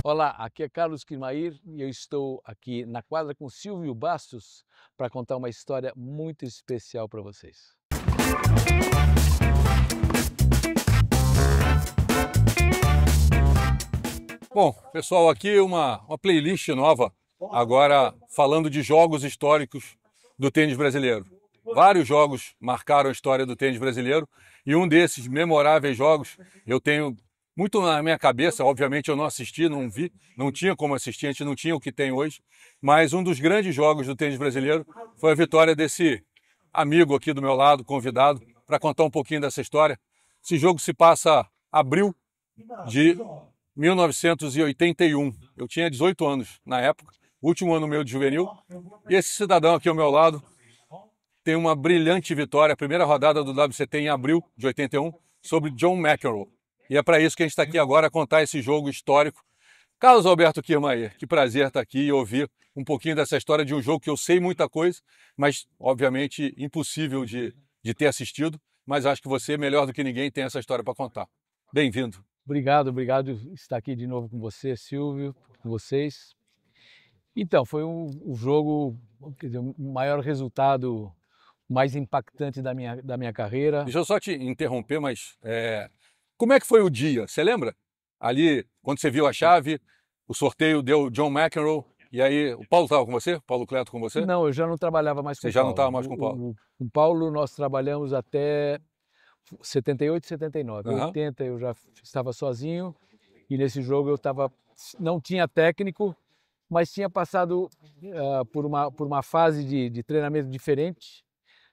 Olá, aqui é Carlos Quimair e eu estou aqui na quadra com Silvio Bastos para contar uma história muito especial para vocês. Bom, pessoal, aqui uma playlist nova, agora falando de jogos históricos do tênis brasileiro. Vários jogos marcaram a história do tênis brasileiro e um desses memoráveis jogos eu tenho muito na minha cabeça. Obviamente eu não assisti, não vi, não tinha como assistir, a gente não tinha o que tem hoje, mas um dos grandes jogos do tênis brasileiro foi a vitória desse amigo aqui do meu lado, convidado, para contar um pouquinho dessa história. Esse jogo se passa abril de 1981. Eu tinha 18 anos na época, último ano meu de juvenil, e esse cidadão aqui ao meu lado tem uma brilhante vitória, a primeira rodada do WCT em abril de 81, sobre John McEnroe. E é para isso que a gente está aqui agora, a contar esse jogo histórico. Carlos Alberto Quimair, que prazer estar aqui e ouvir um pouquinho dessa história de um jogo que eu sei muita coisa, mas obviamente impossível de ter assistido, mas acho que você, melhor do que ninguém, tem essa história para contar. Bem-vindo. Obrigado estar aqui de novo com você, Silvio, com vocês. Então, foi um jogo, quer dizer, o maior resultado, mais impactante da minha carreira. Deixa eu só te interromper, mas como é que foi o dia? Você lembra? Ali, quando você viu a chave, o sorteio deu John McEnroe, e aí o Paulo estava com você? Paulo Cleto com você? Não, eu já não trabalhava mais com o Paulo. Você já não estava mais com o Paulo? Com o Paulo nós trabalhamos até 78 e 79. Uhum. 80 eu já estava sozinho e nesse jogo não tinha técnico, mas tinha passado por uma fase de treinamento diferente.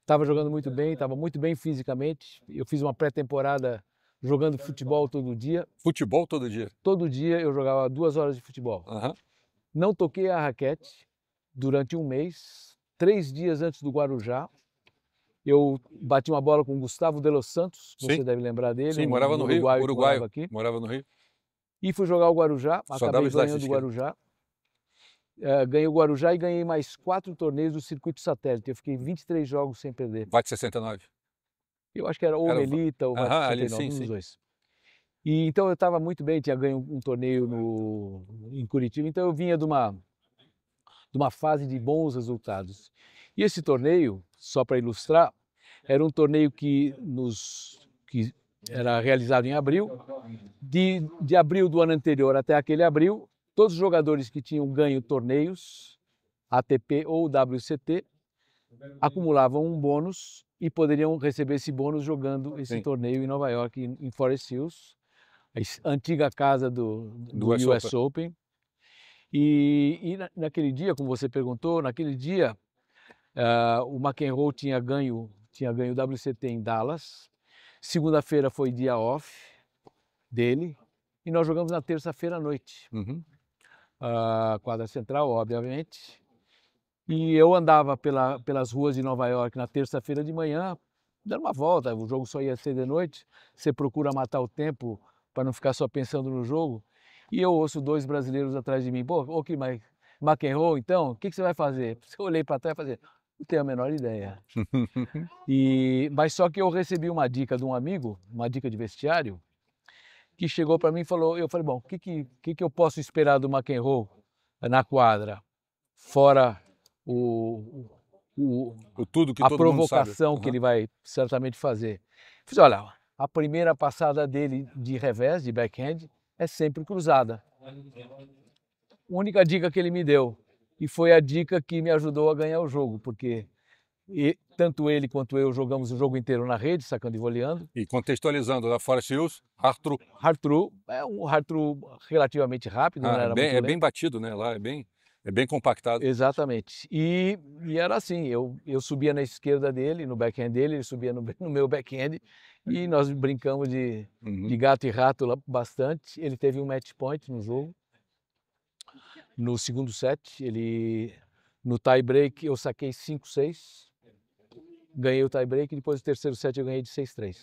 Estava jogando muito bem, estava muito bem fisicamente. Eu fiz uma pré-temporada jogando futebol todo dia. Futebol todo dia? Todo dia eu jogava 2 horas de futebol. Uhum. Não toquei a raquete durante um mês, 3 dias antes do Guarujá. Eu bati uma bola com o Gustavo de los Santos, Sim. Você deve lembrar dele. Sim, morava no Rio, uruguaio, aqui. morava no Rio. E fui jogar o Guarujá, acabei ganhando o Guarujá. Ganhei o Guarujá e ganhei mais 4 torneios do circuito satélite. Eu fiquei 23 jogos sem perder. Vai de 69. Eu acho que era ou Melita ou Vai de 69, um dos dois. E então eu estava muito bem, tinha ganho um torneio em Curitiba, então eu vinha de uma fase de bons resultados. E esse torneio, só para ilustrar, era um torneio que era realizado em abril. De abril do ano anterior até aquele abril, todos os jogadores que tinham ganho torneios, ATP ou WCT, acumulavam um bônus e poderiam receber esse bônus jogando esse torneio em Nova York, em Forest Hills, a antiga casa do US Open. E naquele dia, como você perguntou, naquele dia o McEnroe tinha ganho o WCT em Dallas. Segunda-feira foi dia off dele e nós jogamos na terça-feira à noite. Uhum. Quadra central, obviamente. E eu andava pelas ruas de Nova York na terça-feira de manhã, dando uma volta. O jogo só ia ser de noite. Você procura matar o tempo para não ficar só pensando no jogo. E eu ouço 2 brasileiros atrás de mim. Pô, McEnroe, então, o que você vai fazer? Eu olhei para trás e falei, não tenho a menor ideia. Mas só que eu recebi uma dica de um amigo, uma dica de vestiário, que chegou para mim e falou, eu falei, bom, o que eu posso esperar do McEnroe na quadra? Fora a provocação que ele vai certamente fazer. Fiz, olha, a primeira passada dele de revés, de backhand, é sempre cruzada. Única dica que ele me deu. E foi a dica que me ajudou a ganhar o jogo, porque tanto ele quanto eu jogamos o jogo inteiro na rede, sacando e voleando. E contextualizando, na Forest Hills, hard-through. Hard-through, é um hard-through relativamente rápido, não era muito lento. Bem batido, né? Lá é bem compactado. Exatamente. E era assim, eu subia na esquerda dele, no backhand dele, ele subia no meu backhand, e nós brincamos de gato e rato lá bastante. Ele teve um match point no jogo. No segundo set, no tie break eu saquei 5-6, ganhei o tie break e depois do terceiro set eu ganhei de 6-3.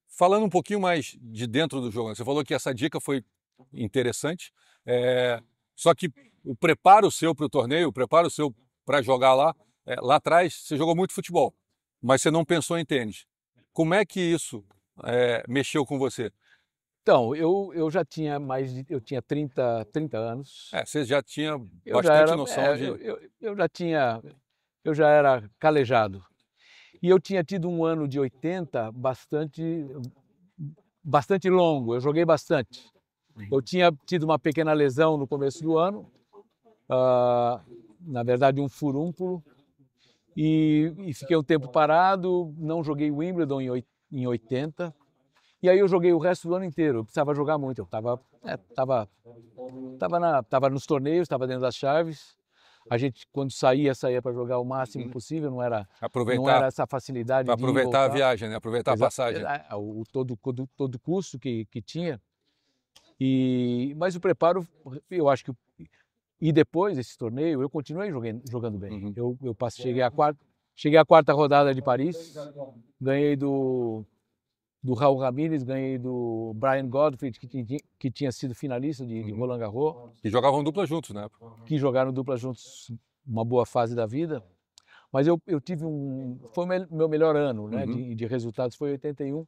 Falando um pouquinho mais de dentro do jogo, você falou que essa dica foi interessante, só que o preparo seu para o torneio, o preparo seu para jogar lá atrás, você jogou muito futebol, mas você não pensou em tênis. Como é que isso mexeu com você? Então, eu já tinha eu tinha 30 anos. Você já tinha Eu já bastante era, noção de... eu já era calejado. E eu tinha tido um ano de 80 bastante longo, eu joguei bastante. Eu tinha tido uma pequena lesão no começo do ano, na verdade um furúnculo, e fiquei um tempo parado, não joguei Wimbledon em 80, e aí eu joguei o resto do ano inteiro, eu precisava jogar muito, eu estava nos torneios, estava dentro das chaves, a gente quando saía para jogar o máximo possível, não era essa facilidade para de ir e aproveitar a voltar. viagem, né? Aproveitar a passagem. Todo custo que tinha. Mas o preparo, eu acho que... E depois desse torneio, eu continuei jogando bem. Eu cheguei à quarta rodada de Paris, ganhei do Raul Ramírez, ganhei do Brian Godfrey, que tinha sido finalista de Roland Garros. E jogavam dupla juntos, né? Que jogaram dupla juntos uma boa fase da vida. Mas eu tive foi o meu melhor ano, né, de resultados, foi 81,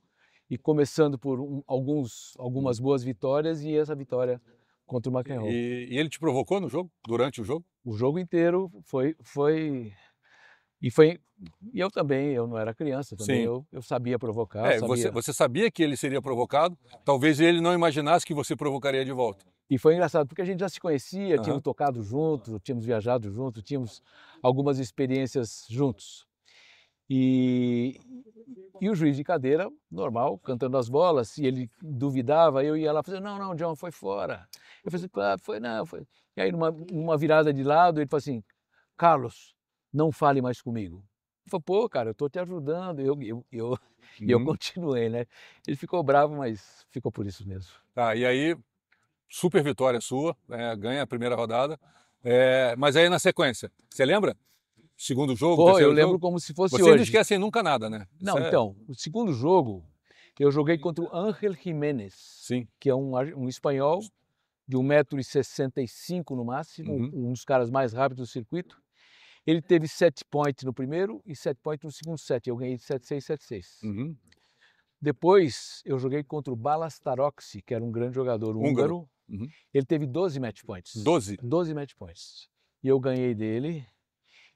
e começando por algumas boas vitórias, e essa vitória contra o McEnroe. E ele te provocou no jogo, durante o jogo? O jogo inteiro e eu também, eu não era criança também, eu sabia provocar. Você sabia que ele seria provocado, talvez ele não imaginasse que você provocaria de volta. E foi engraçado, porque a gente já se conhecia, tínhamos tocado juntos, tínhamos viajado juntos, tínhamos algumas experiências juntos. E o juiz de cadeira, normal, cantando as bolas, e ele duvidava, eu ia lá e falei, não, John, foi fora. Eu falei, claro, foi. E aí, numa virada de lado, ele falou assim, Carlos, não fale mais comigo. Eu falei, pô, cara, eu estou te ajudando, e eu continuei, né? Ele ficou bravo, mas ficou por isso mesmo. Tá, e aí, super vitória sua, ganha a primeira rodada, mas aí na sequência, você lembra? Segundo jogo, terceiro jogo? Eu lembro como se fosse hoje. Vocês não esquecem nunca nada, né? Não, então, o segundo jogo, eu joguei contra o Ángel Jiménez, que é um espanhol de 1,65 m no máximo, um dos caras mais rápidos do circuito. Ele teve 7 points no primeiro e 7 points no segundo set. Eu ganhei de 7-6, 7-6. Depois, eu joguei contra o Balastaroksi, que era um grande jogador húngaro. Ele teve 12 match points. 12 match points. E eu ganhei dele.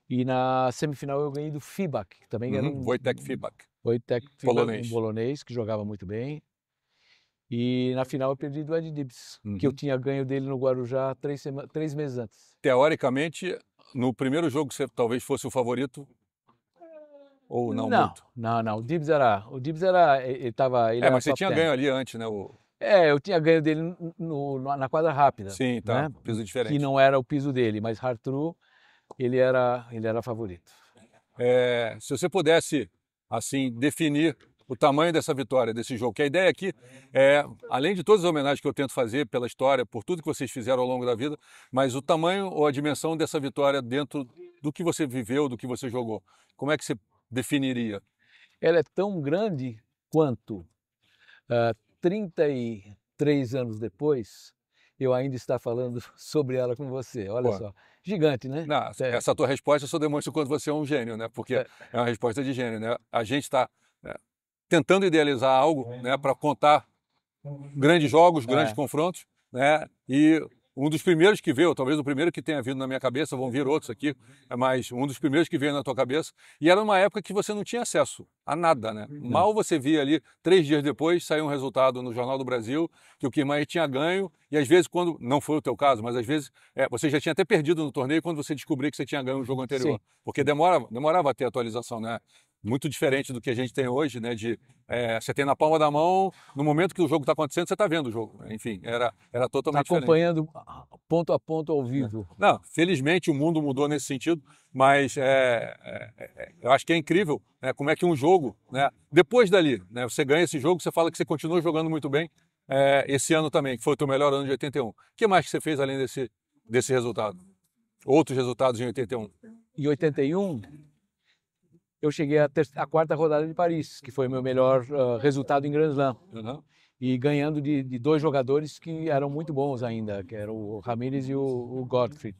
E na semifinal eu ganhei do Fibak, que também era Wojtek Fibak. Wojtek Fibak, um polonês que jogava muito bem. E na final eu perdi do Ed Dibs, que eu tinha ganho dele no Guarujá 3 meses antes. Teoricamente, no primeiro jogo você talvez fosse o favorito? Ou não? Não. O Dibs era ele estava... mas você tinha ganho ali antes, né? Eu tinha ganho dele na quadra rápida. Sim, tá. Né? Piso diferente. Que não era o piso dele, mas hard true, ele era favorito. Se você pudesse, assim, definir o tamanho dessa vitória, desse jogo, que a ideia aqui é, além de todas as homenagens que eu tento fazer pela história, por tudo que vocês fizeram ao longo da vida, mas o tamanho ou a dimensão dessa vitória dentro do que você viveu, do que você jogou, como é que você definiria? Ela é tão grande quanto 33 anos depois, eu ainda estou falando sobre ela com você. Olha só. Gigante, né? Não, essa tua resposta só demonstra o quanto você é um gênio, né? Porque é uma resposta de gênio, né? A gente está tentando idealizar algo, né, para contar grandes jogos, grandes confrontos, né? E um dos primeiros que veio, talvez o primeiro que tenha vindo na minha cabeça, vão vir outros aqui, mas um dos primeiros que veio na tua cabeça, e era numa época que você não tinha acesso a nada, né? Mal você via ali, 3 dias depois, saiu um resultado no Jornal do Brasil, que o Kirmaier tinha ganho, e às vezes, quando, não foi o teu caso, mas às vezes você já tinha até perdido no torneio quando você descobria que você tinha ganho o jogo anterior. Sim. Porque demorava a ter atualização, né? Muito diferente do que a gente tem hoje, né? Você tem na palma da mão, no momento que o jogo está acontecendo, você está vendo o jogo. Enfim, era totalmente diferente. Está acompanhando ponto a ponto ao vivo. Não, felizmente o mundo mudou nesse sentido, mas eu acho que é incrível, né, como é que um jogo, né, depois dali, né, você ganha esse jogo, você fala que você continua jogando muito bem esse ano também, que foi o teu melhor ano de 81. O que mais que você fez além desse resultado? Outros resultados em 81? Em 81... eu cheguei à quarta rodada de Paris, que foi o meu melhor resultado em Grand Slam. E ganhando de 2 jogadores que eram muito bons ainda, que eram o Ramírez e o Godfrey.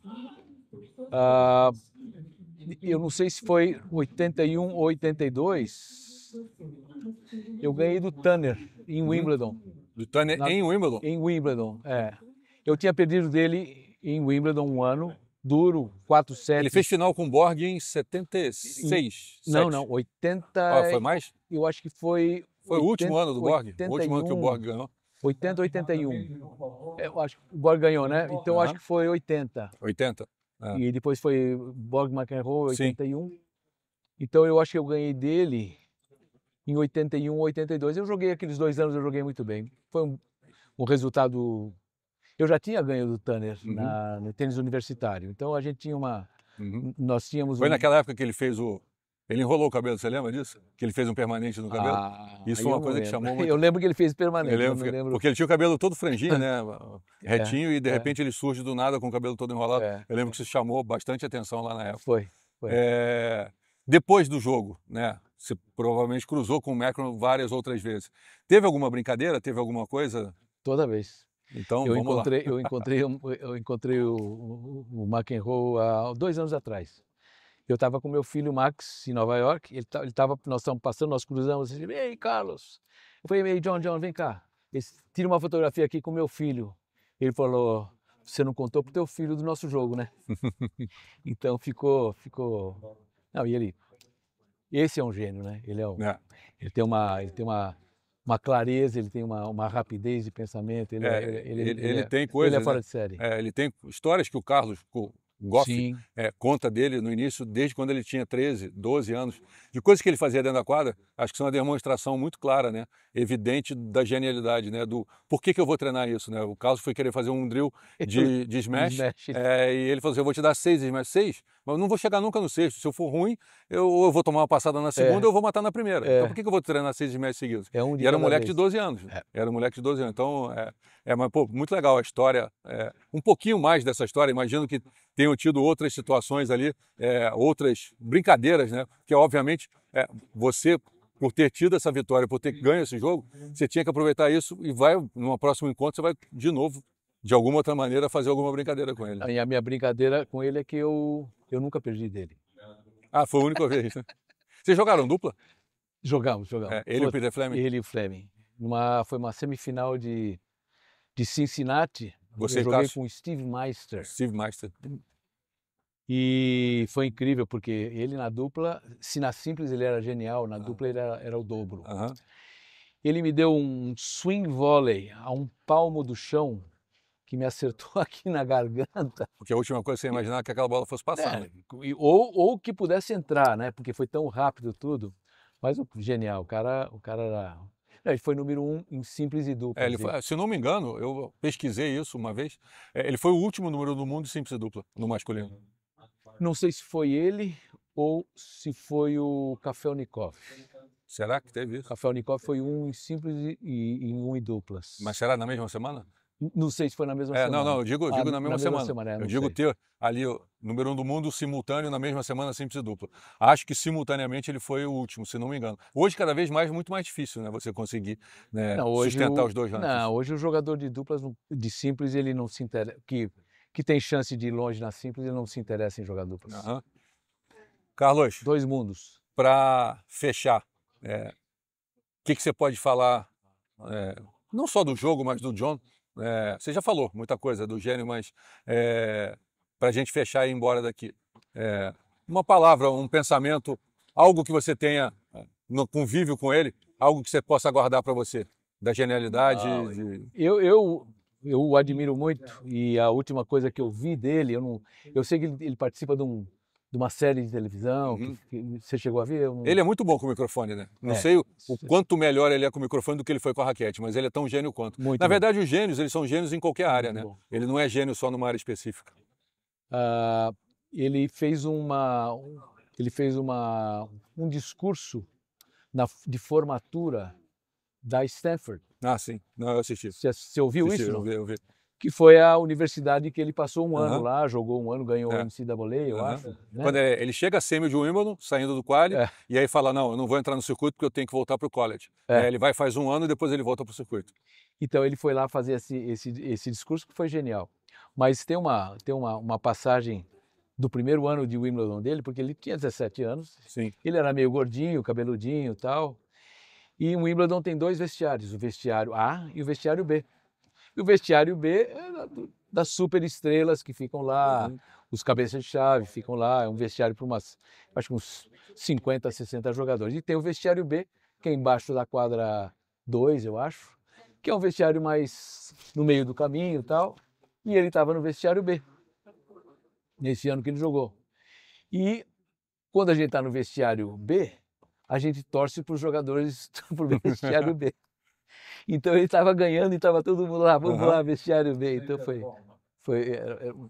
Eu não sei se foi 81 ou 82, eu ganhei do Tanner em Wimbledon. Do Tanner em Wimbledon? Em Wimbledon, é. Eu tinha perdido dele em Wimbledon um ano, duro, 4 sets. Ele fez final com o Borg em 76? Não, 80... Foi mais? Eu acho que foi... Foi 80, o último ano do Borg? 81, O último ano que o Borg ganhou? 80, 81. Eu acho que o Borg ganhou, né? Então eu acho que foi 80. 80? E depois foi Borg McEnroe, Sim. 81. Então eu acho que eu ganhei dele em 81, 82. Eu joguei aqueles 2 anos, eu joguei muito bem. Foi um resultado... Eu já tinha ganho do Tanner no tênis universitário. Então a gente tinha uma... Nós tínhamos Foi naquela época que ele fez o... Ele enrolou o cabelo, você lembra disso? Que ele fez um permanente no cabelo? Isso foi uma coisa que chamou muito... Eu lembro que ele fez permanente. Eu lembro, porque ele tinha o cabelo todo franjinho, né? Retinho, e de repente ele surge do nada com o cabelo todo enrolado. Eu lembro que isso chamou bastante atenção lá na época. Foi. Depois do jogo, né? Você provavelmente cruzou com o McEnroe várias outras vezes. Teve alguma brincadeira? Teve alguma coisa? Toda vez. Então, vamos lá. Eu encontrei o McEnroe há 2 anos atrás. Eu estava com meu filho Max em Nova York, nós estávamos passando, nós cruzamos, ele disse, ei, Carlos. Eu falei, ei, John, vem cá, tira uma fotografia aqui com meu filho. Ele falou, você não contou pro teu filho do nosso jogo, né? Então ficou... Não, esse é um gênio, né? Ele tem uma clareza, ele tem uma rapidez de pensamento, ele tem coisas, ele é fora de série. Ele tem histórias que o Carlos Goff conta dele no início, desde quando ele tinha 13, 12 anos, de coisas que ele fazia dentro da quadra, acho que são uma demonstração muito clara, né? Evidente da genialidade, né? Do por que eu vou treinar isso, né? O Carlos foi querer fazer um drill de smash, e ele falou assim, eu vou te dar 6 smash, 6, mas eu não vou chegar nunca no sexto, se eu for ruim, eu vou tomar uma passada na segunda, eu vou matar na primeira. Então por que eu vou treinar 6 smash seguidos? E era um moleque de 12 anos, era um moleque de 12 anos, então mas, pô, muito legal a história, um pouquinho mais dessa história, imagino que tenham tido outras situações ali, outras brincadeiras, né? Porque, obviamente, você, por ter tido essa vitória, por ter ganho esse jogo, você tinha que aproveitar isso e num próximo encontro, você vai, de novo, de alguma outra maneira, fazer alguma brincadeira com ele. E a minha brincadeira com ele é que eu nunca perdi dele. Foi a única vez, né? Vocês jogaram dupla? Jogamos. Ele e o Peter Fleming? Ele e o Fleming. Foi uma semifinal de Cincinnati. Você eu joguei com o Steve Meister. E foi incrível, porque ele na dupla, se na simples ele era genial, na dupla ele era o dobro. Ele me deu um swing volley a um palmo do chão, que me acertou aqui na garganta. Porque a última coisa que você imaginava que aquela bola fosse passar. Ou que pudesse entrar, né? Porque foi tão rápido tudo. Mas genial, o cara era... Ele foi número 1 em simples e dupla. Se não me engano, eu pesquisei isso uma vez, ele foi o último número 1 do mundo em simples e dupla, no masculino. Não sei se foi ele ou se foi o Kafelnikov. Será que teve isso? O Kafelnikov foi 1 em simples e 1 em duplas. Mas será na mesma semana? Não sei se foi na mesma semana. Não, eu digo na mesma semana. Eu digo ter ali o número 1 do mundo simultâneo na mesma semana simples e dupla. Acho que simultaneamente ele foi o último, se não me engano. Hoje, cada vez mais, muito mais difícil, né? Você conseguir, né, sustentar os dois rankings. Não, hoje o jogador de duplas, de simples, ele não se interessa... Que tem chance de ir longe na simples, ele não se interessa em jogar duplas. Carlos. 2 mundos. Para fechar, o que você pode falar, não só do jogo, mas do John? Você já falou muita coisa do gênio, mas para a gente fechar e ir embora daqui. Uma palavra, um pensamento, algo que você tenha no convívio com ele, algo que você possa guardar para você, da genialidade. Eu o admiro muito, e a última coisa que eu vi dele, eu sei que ele participa de uma série de televisão, que você chegou a ver? Ele é muito bom com o microfone, né? Não sei o quanto melhor ele é com o microfone do que ele foi com a raquete, mas ele é tão gênio quanto. Na verdade, os gênios, eles são gênios em qualquer área, né? Ele não é gênio só numa área específica. Ele fez um discurso de formatura da Stanford. Sim. Não, eu assisti. Você ouviu isso? Eu vi. Que foi a universidade que ele passou um ano lá, jogou um ano, ganhou o NCAA, eu acho. Né? Quando ele chega a semi de Wimbledon, saindo do quali, e aí fala, não, eu não vou entrar no circuito porque eu tenho que voltar para o college. Ele vai, faz um ano e depois ele volta para o circuito. Então ele foi lá fazer esse discurso que foi genial. Mas tem uma passagem do primeiro ano de Wimbledon dele, porque ele tinha 17 anos, Sim. Ele era meio gordinho, cabeludinho e tal. E o Wimbledon tem 2 vestiários, o vestiário A e o vestiário B. E o vestiário B é das super estrelas que ficam lá, os cabeças de chave ficam lá, é um vestiário para acho que uns 50, 60 jogadores. E tem o vestiário B, que é embaixo da quadra 2, eu acho, que é um vestiário mais no meio do caminho e tal. E ele estava no vestiário B, nesse ano que ele jogou. E quando a gente está no vestiário B, a gente torce para os jogadores pro vestiário B. Então ele estava ganhando e estava todo mundo lá, vamos lá, vestiário B. Então foi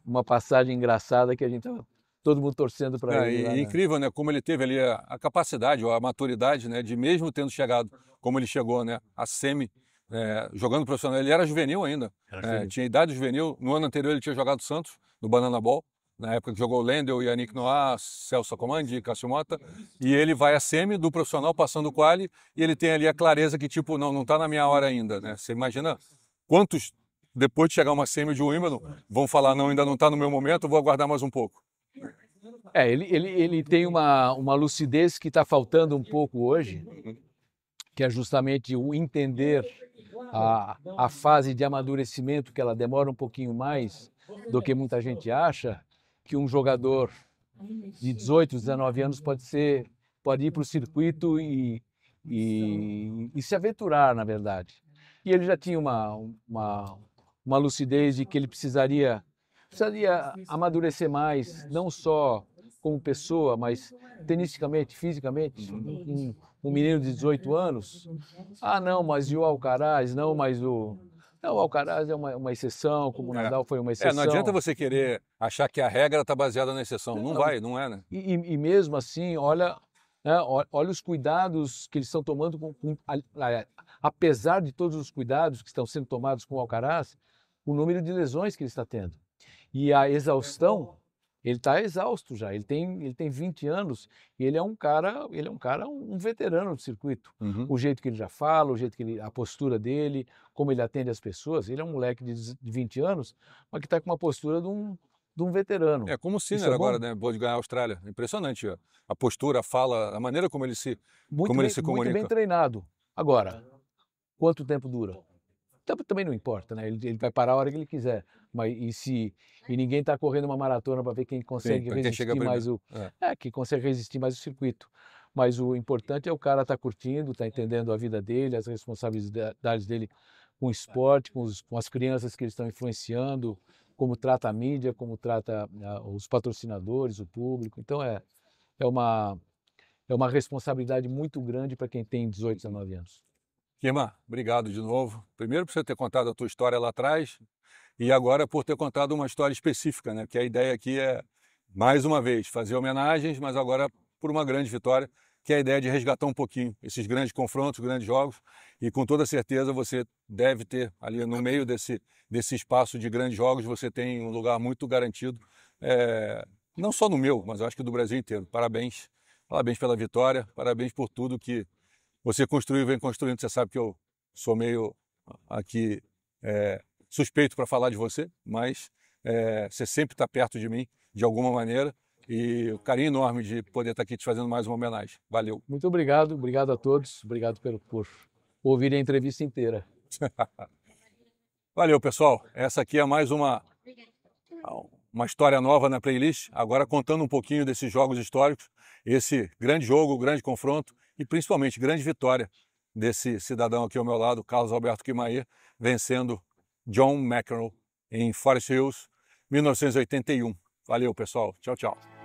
uma passagem engraçada que a gente estava todo mundo torcendo para ele. E incrível, né? Como ele teve ali a capacidade, ou a maturidade, né? De mesmo tendo chegado, como ele chegou, né? A semi, jogando profissional. Ele era juvenil ainda, tinha idade juvenil. No ano anterior ele tinha jogado Santos, no Banana Ball. Na época que jogou Lendl, Yannick Noah, Celso Sacomandi, Cássio Mota, e ele vai a semi do profissional, passando o quali, e ele tem ali a clareza que, tipo, não está na minha hora ainda, né? Você imagina quantos, depois de chegar uma semi de Wimbledon, vão falar, não, ainda não está no meu momento, vou aguardar mais um pouco. Ele tem uma lucidez que está faltando um pouco hoje, que é justamente o entender a fase de amadurecimento, que ela demora um pouquinho mais do que muita gente acha, que um jogador de 18, 19 anos pode ir para o circuito e se aventurar, na verdade. E ele já tinha uma lucidez de que ele precisaria amadurecer mais, não só como pessoa, mas tenisticamente, fisicamente. Um menino de 18 anos, não, mas e o Alcaraz? Não, mas o Alcaraz é uma exceção, como o Nadal foi uma exceção. Não adianta você querer achar que a regra está baseada na exceção. Não é, né? E mesmo assim, olha os cuidados que eles estão tomando, apesar de todos os cuidados que estão sendo tomados com o Alcaraz, o número de lesões que ele está tendo. E a exaustão, ele está exausto já, ele tem 20 anos e ele é um veterano do circuito. O jeito que ele já fala, a postura dele, como ele atende as pessoas, ele é um moleque de 20 anos, mas que está com uma postura de um veterano. É como o Sinner agora, né? Pode ganhar a Austrália. Impressionante a postura, a fala, a maneira como ele se comunica. Muito bem treinado. Agora, quanto tempo dura? Também não importa, né? Ele vai parar a hora que ele quiser. E ninguém está correndo uma maratona para ver quem consegue resistir mais quem consegue resistir mais o circuito. Mas o importante é o cara estar curtindo, estar entendendo a vida dele, as responsabilidades dele com o esporte, com as crianças que eles estão influenciando, como trata a mídia, como trata os patrocinadores, o público. Então é uma responsabilidade muito grande para quem tem 18, 19 anos. Kima, obrigado de novo. Primeiro por você ter contado a tua história lá atrás e agora por ter contado uma história específica, né? Que a ideia aqui é, mais uma vez, fazer homenagens, mas agora por uma grande vitória, que é a ideia de resgatar um pouquinho esses grandes confrontos, grandes jogos, e com toda certeza você deve ter ali no meio desse espaço de grandes jogos, você tem um lugar muito garantido, não só no meu, mas eu acho que do Brasil inteiro. Parabéns, parabéns pela vitória, parabéns por tudo que você construiu e vem construindo. Você sabe que eu sou meio aqui suspeito para falar de você, mas você sempre está perto de mim, de alguma maneira, e o carinho enorme de poder estar aqui te fazendo mais uma homenagem. Valeu. Muito obrigado a todos, obrigado por ouvir a entrevista inteira. Valeu, pessoal. Essa aqui é mais uma história nova na playlist, agora contando um pouquinho desses jogos históricos, esse grande jogo, grande confronto, e principalmente grande vitória desse cidadão aqui ao meu lado, Carlos Alberto Guimaraes, vencendo John McEnroe em Forest Hills, 1981. Valeu, pessoal. Tchau, tchau.